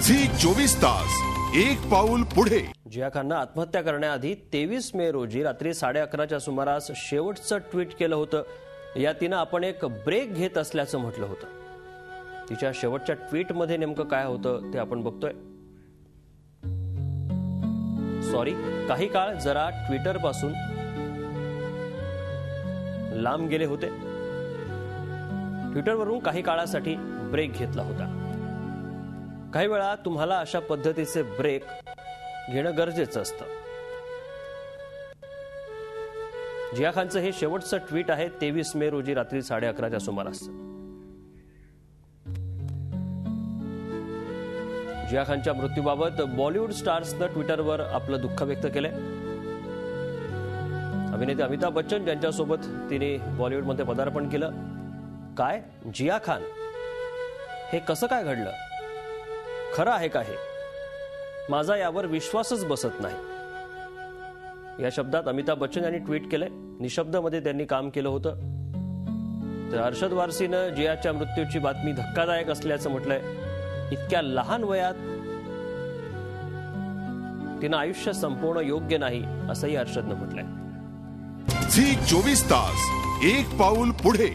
Zee 24 तास एक पाऊल पुढे। जिया खाननं आत्महत्या करण्याआधी 23 मे रोजी रात्री 11:30च्या सुमारास शेवटचं ट्विट केलं होतं। या तिनं आपण एक ब्रेक घेत असल्याचं म्हटलं होतं। तिच्या शेवटच्या ट्विटमध्ये नेमकं काय होतं ते आपण बघतोय। सॉरी, काही काळ जरा ट्विटर पासून लांब गेले होते। ट्विटरवरून काही काळासाठी ब्रेक घेतला होता। काही वेळा तुम्हाला अशा पद्धतीचे ब्रेक घेणं गरजेचं असतं। जिया खानचं हे शेवटचं ट्विट आहे 23 मे रोजी रात्री 11:30च्या सुमारास। जिया खानच्या मृत्यूबाबत बॉलिवूड स्टार्सनं ट्विटरवर आपलं दुःख व्यक्त केलंय। अभिनेते अमिताभ बच्चन यांच्यासोबत तिने बॉलिवूडमध्ये पदार्पण केलं। काय जिया खान, हे कसं काय घडलं? खरं आहे का हे? माझा यावर विश्वासच बसत नाही। या शब्दात अमिताभ बच्चन यांनी ट्विट केलंय। निशब्दमध्ये त्यांनी काम केलं होतं। तर अरशद वारसीनं जियाच्या मृत्यूची बातमी धक्कादायक असल्याचं म्हटलंय। इतक्या लहान वयात तिनं आयुष्य संपवणं योग्य नाही असंही अरशदनं म्हटलंय। झी 24 तास एक पाऊल पुढे।